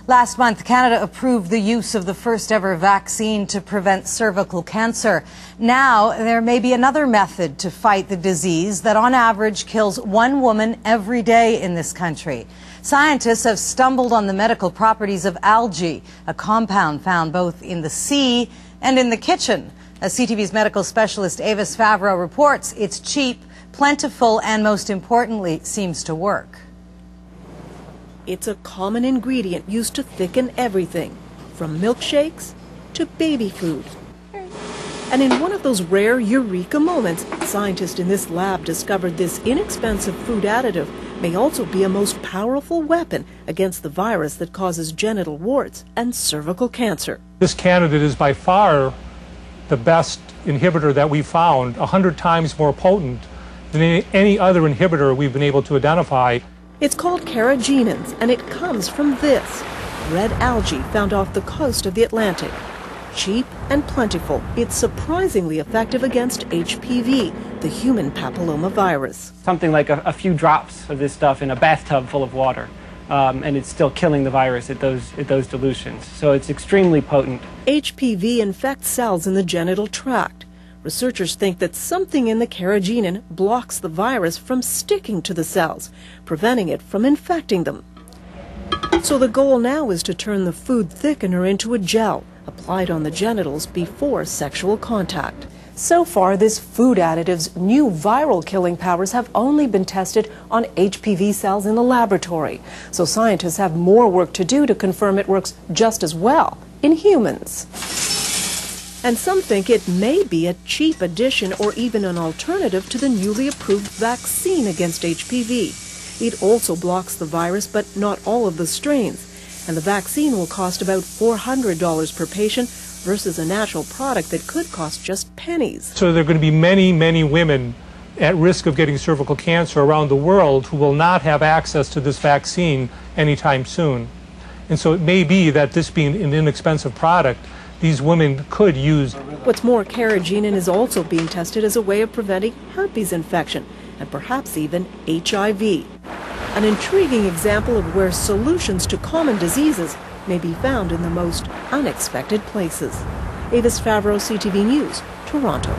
Last month, Canada approved the use of the first ever vaccine to prevent cervical cancer. Now, there may be another method to fight the disease that on average kills one woman every day in this country. Scientists have stumbled on the medical properties of algae, a compound found both in the sea and in the kitchen. As CTV's medical specialist Avis Favreau reports, it's cheap, plentiful, and most importantly, seems to work. It's a common ingredient used to thicken everything, from milkshakes to baby food. And in one of those rare eureka moments, scientists in this lab discovered this inexpensive food additive may also be a most powerful weapon against the virus that causes genital warts and cervical cancer. This candidate is by far the best inhibitor that we've found, 100 times more potent than any other inhibitor we've been able to identify. It's called Carrageenan, and it comes from this red algae found off the coast of the Atlantic. Cheap and plentiful, it's surprisingly effective against HPV, the human papillomavirus. Something like a few drops of this stuff in a bathtub full of water, and it's still killing the virus at those dilutions. So it's extremely potent. HPV infects cells in the genital tract. Researchers think that something in the Carrageenan blocks the virus from sticking to the cells, preventing it from infecting them. So the goal now is to turn the food thickener into a gel, applied on the genitals before sexual contact. So far, this food additive's new viral killing powers have only been tested on HPV cells in the laboratory. So scientists have more work to do to confirm it works just as well in humans. And some think it may be a cheap addition or even an alternative to the newly approved vaccine against HPV. It also blocks the virus, but not all of the strains. And the vaccine will cost about $400 per patient versus a natural product that could cost just pennies. So there are going to be many, many women at risk of getting cervical cancer around the world who will not have access to this vaccine anytime soon. And so it may be that this being an inexpensive product, these women could use. What's more, Carrageenan is also being tested as a way of preventing herpes infection and perhaps even HIV. An intriguing example of where solutions to common diseases may be found in the most unexpected places. Avis Favreau, CTV News, Toronto.